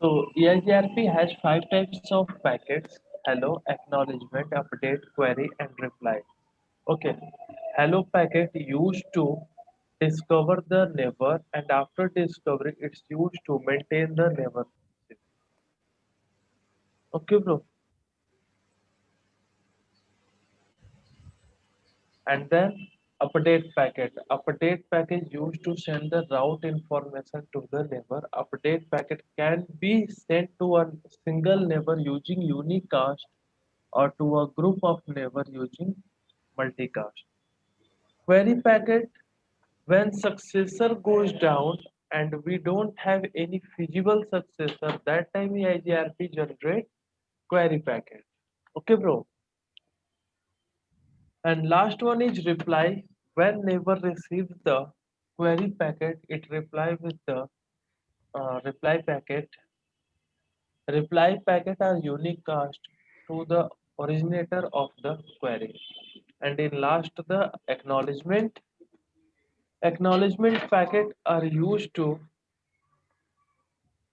So EIGRP has five types of packets: hello, acknowledgement, update, query, and reply. Okay, hello packet used to discover the neighbor, and after discovery, it's used to maintain the neighbor. Okay, bro. And then update packet used to send the route information to the neighbor. Update packet can be sent to a single neighbor using unicast or to a group of neighbor using multicast. Query packet: when successor goes down and we don't have any feasible successor, that time EIGRP generate query packet. Okay, bro. And last one is reply. When neighbor receives the query packet, it reply with the reply packet. Reply packet are unicast to the originator of the query. And in last, the acknowledgement. Acknowledgement packet are used to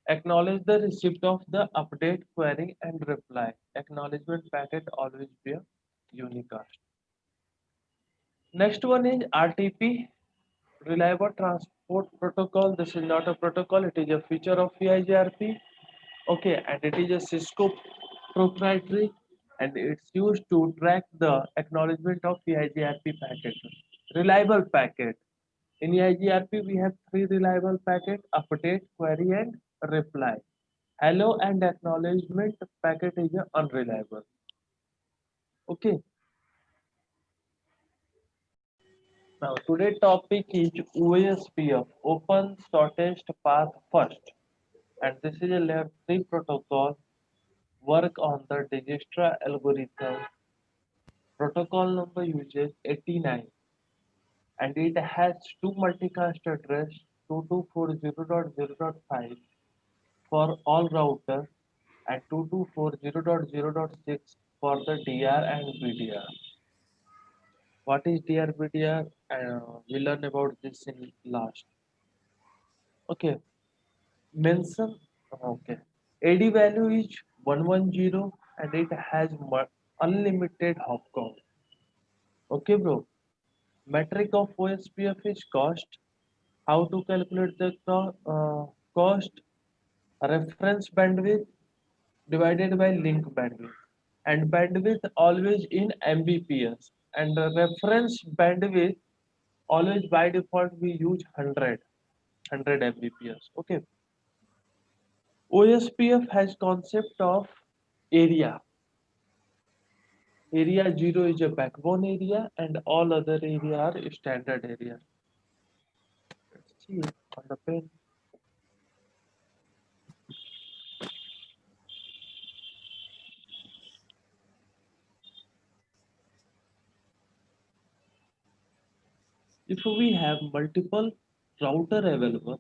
acknowledge the receipt of the update query and reply. Acknowledgement packet always be a unicast. Next one is RTP, Reliable Transport Protocol. This is not a protocol, it is a feature of EIGRP. Okay, and it is a Cisco proprietary, and it's used to track the acknowledgement of EIGRP packet. Reliable packet. In EIGRP, we have three reliable packet: update, query, and reply. Hello and acknowledgement packet is unreliable. Okay. Now today topic is OSPF, Open Shortest Path First, and this is a layer 3 protocol. Work on the Dijkstra algorithm. Protocol number uses 89, and it has two multicast address 2240.0.5 for all routers and 2240.0.6 for the DR and BDR. What is DR BDR? We learn about this in last. Okay, mention. Okay, AD value is 110 and it has unlimited hop count. Okay, bro. Metric of OSPF is cost. How to calculate the cost? Reference bandwidth divided by link bandwidth, and bandwidth always in Mbps, and the reference bandwidth always by default we use 100 Mbps. Okay. OSPF has concept of area. Area 0 is a backbone area and all other area are standard area. Let's see on the pen. If we have multiple router available,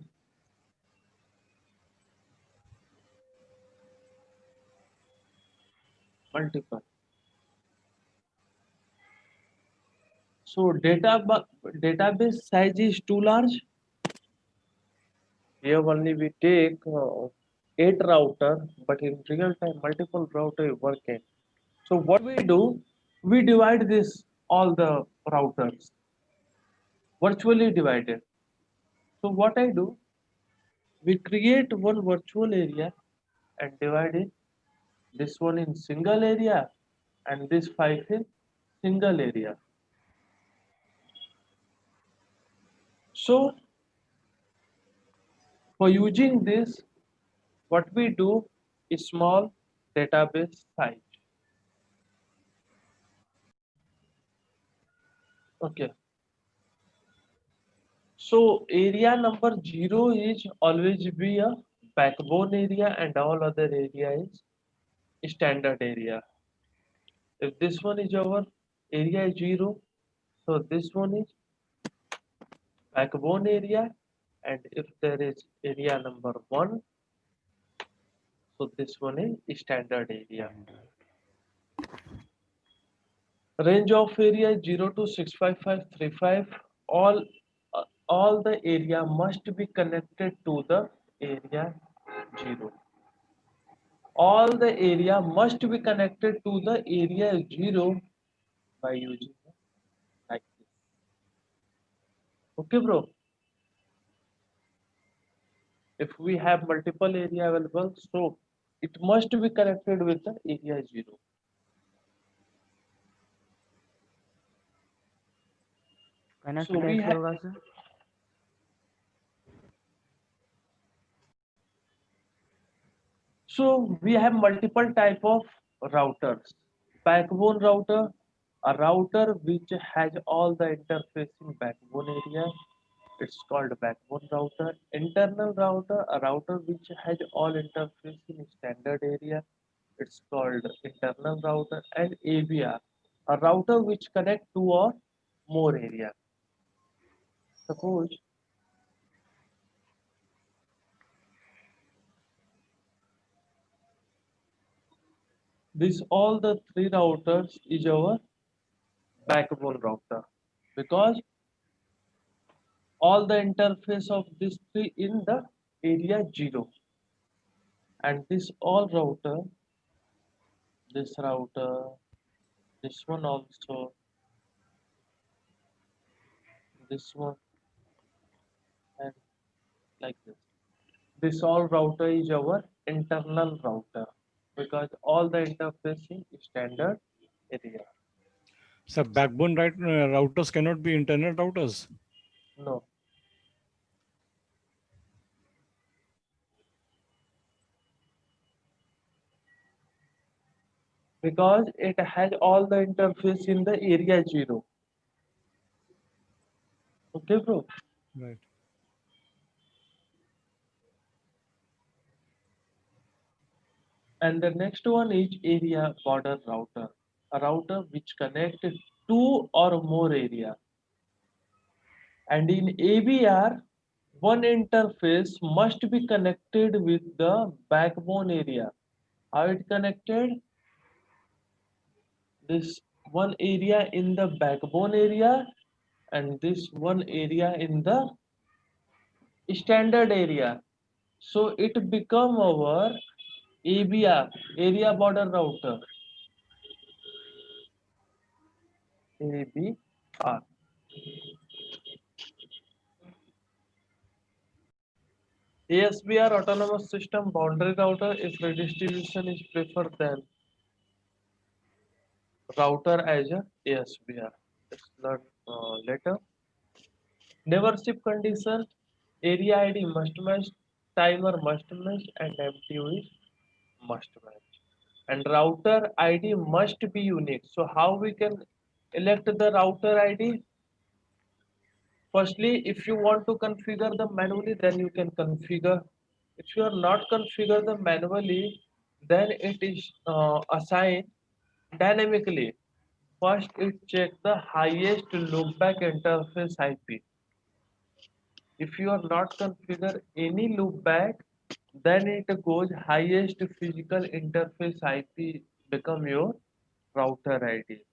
multiple. So database size is too large. Here only we take 8 router, but in real time multiple router working. So what we do, we divide this all the routers virtually divided. So what I do, we create one virtual area and divide it. This one in single area and this five in single area. So for using this, what we do is small database size. Okay. So area number 0 is always be a backbone area and all other area is standard area. If this one is our area is 0, so this one is backbone area, and if there is area number 1, so this one is standard area. Range of area 0 to 65535. All all the area must be connected to the area 0. all the area must be connected to the area 0 by using like this. Okay, bro. If we have multiple area available, so it must be connected with the area 0. Connect So we कैसे have होगा sir? multiple type of routers. Backbone router, a router which has all the interfacing backbone area. It's called backbone router. Internal router, a router which has all interfacing standard area. It's called internal router. And AVR, a router which connect two or more area. Suppose this all the three routers is our backbone router because all the interface of these three in the area 0, and this all router, this router, this one also, this one, and like this all router is our internal router because all the interfacing is standard area. So backbone routers cannot be internet routers. No, because it has all the interface in the area 0. Okay, bro. Right. And the next one is area border router, a router which connects two or more area. And in AVR, one interface must be connected with the backbone area. How it connected? This one area in the backbone area and this one area in the standard area. So it become our ABR, area border router. ABR. ASBR, autonomous system boundary router, if redistribution is preferred, then router as a ASBR. Let's learn later. Never ship condition, area ID must match, timer must match, and MTU is must match. And router ID must be unique. So how we can elect the router ID? Firstly, if you want to configure them manually, then you can configure. If you are not configure them manually, then it is assigned dynamically. First, it check the highest loopback interface IP. If you are not configure any loopback, then it goes highest physical interface IP become your router ID.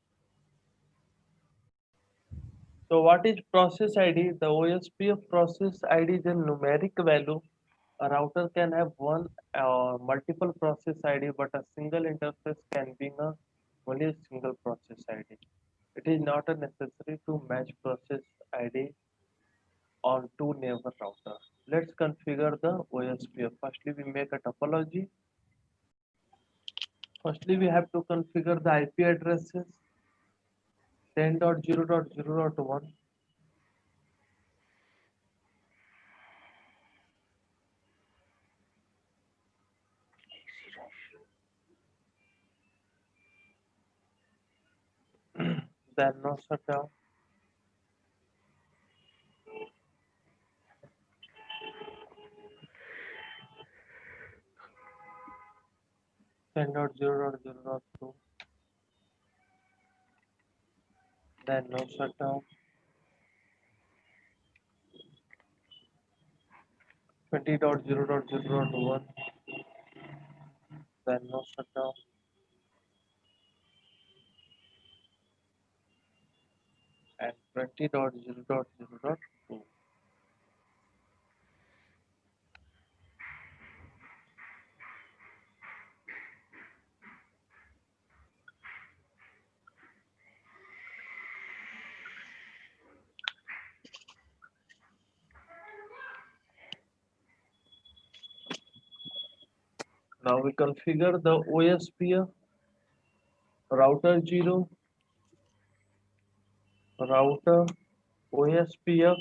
So what is process ID? The OSPF process ID is a numeric value. A router can have one multiple process ID, but a single interface can be only a single process ID. It is not a necessary to match process ID on two neighbor router. Let's configure the OSPF. Firstly, we make a topology. Firstly, we have to configure the IP addresses 10.0.0.1. Then no shutdown. 10.0.0.2. Then no shutdown. 20.0.0.1. Then no shutdown. And 20.0.0.2. Now we configure the OSPF, router 0, router OSPF,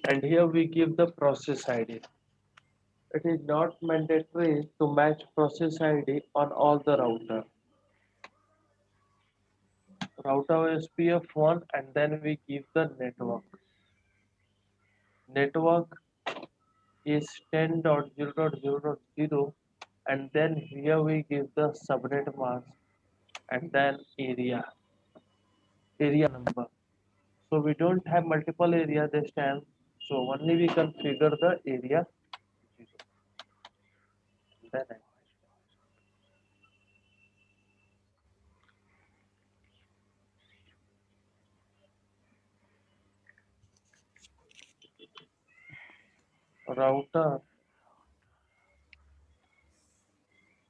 and here we give the process ID. It is not mandatory to match process ID on all the router OSPF 1, and then we give the network. Network is 10.0.0.0, and then here we give the subnet mask and then area number. So we don't have multiple area this time, so only we configure the area 0. Then router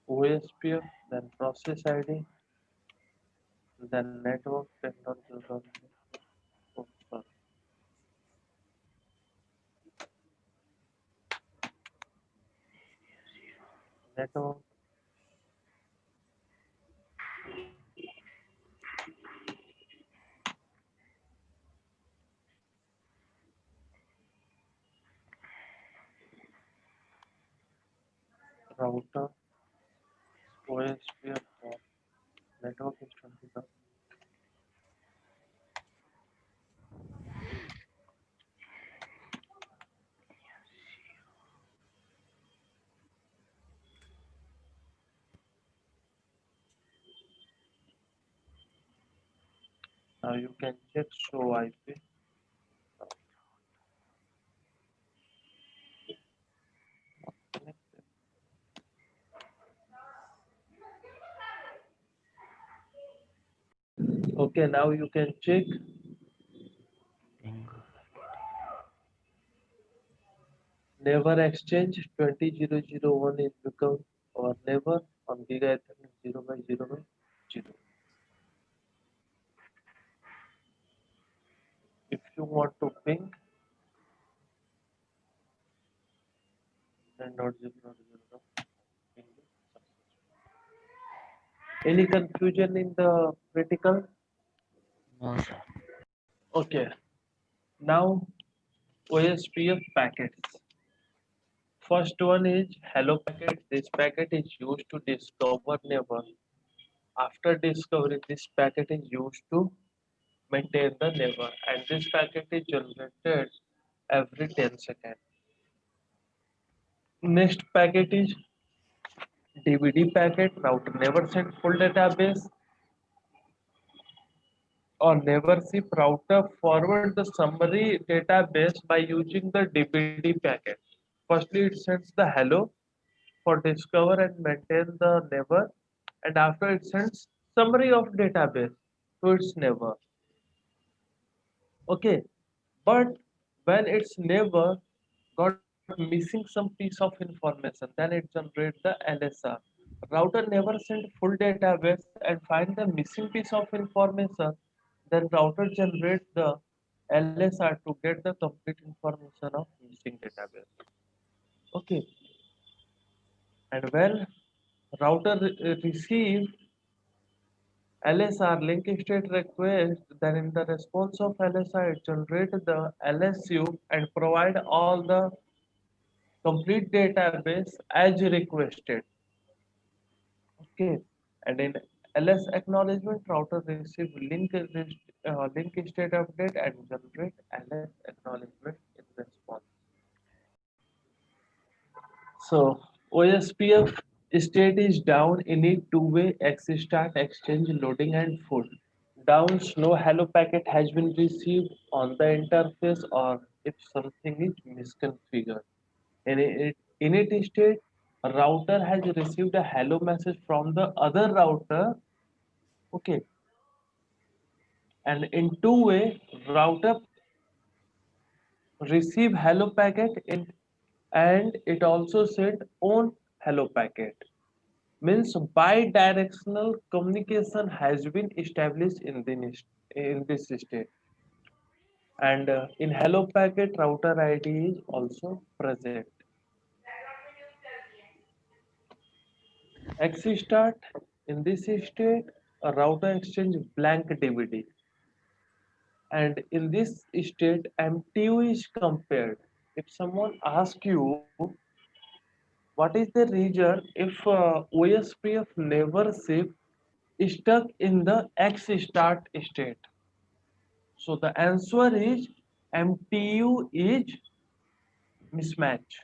OSPF, then process ID, then network 10.0. Oh, sorry. Network router OSPF 1, network is 20. Now you can check show IP. Okay, now you can check. Never exchange 20001 is become our never on Giga Ethernet 0 by 0 by 0. If you want to ping, then not 0 not 0. Ping is successful. Any confusion in the critical? No, sir. Okay, now OSPF packets. First one is hello packet. This packet is used to discover neighbor. After discovery, this packet is used to maintain the neighbor, and this packet is generated every 10 seconds. Next packet is DVD packet. Router never send full database or never ship. Router forward the summary database by using the DVD packet. Firstly, it sends the hello for discover and maintain the neighbor, and after it sends summary of database to its neighbor. Okay, but when its neighbor got missing some piece of information, then it generates the LSR. Router never send full database and find the missing piece of information, then router generates the LSR to get the complete information of missing database. Okay, and when router receive LSR link state request, then in the response of LSR, it generate the LSU and provide all the complete database as requested. Okay, and in LS acknowledgement, router receive link state update and generate LS acknowledgement in response. So OSPF state is down, init two-way X start exchange loading and full. Down no hello packet has been received on the interface or if something is misconfigured. In it state, router has received a hello message from the other router. Okay, and in two-way, router receive hello packet and it also sent on hello packet. Means bi-directional communication has been established in this state. And in hello packet, router ID is also present. X start, in this state, a router exchange blank DVD. And in this state, MTU is compared. If someone asks you, what is the reason if OSPF never ship stuck in the X start state? So the answer is MTU is mismatch.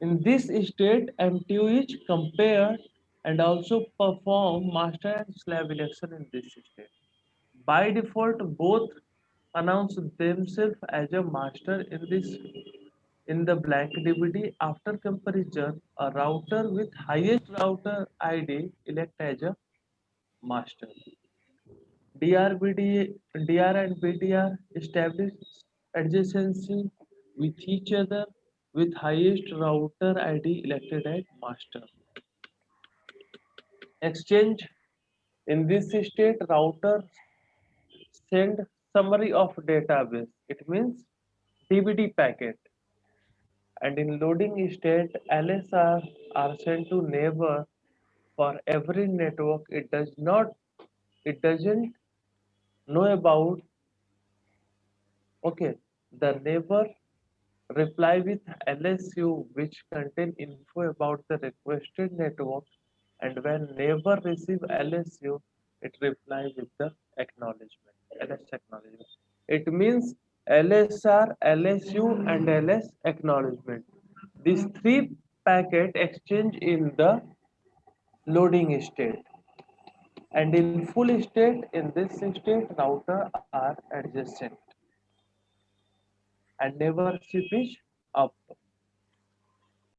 In this state, MTU is compared and also perform master and slave election in this state. By default, both announce themselves as a master in the blank DVD. After comparison, a router with highest router ID elect as a master. DR and BDR establish adjacency with each other with highest router ID elected as master. Exchange, in this state, router send summary of database. It means DVD packet. And in loading state, LSR are sent to neighbor for every network it doesn't know about. Okay, the neighbor reply with LSU which contain info about the requested network, and when neighbor receive LSU, it reply with the acknowledgement, LS acknowledgement. It means LSR, LSU and LS acknowledgement. These three packet exchange in the loading state, and in full state, in this state router are adjacent and neighborship is up.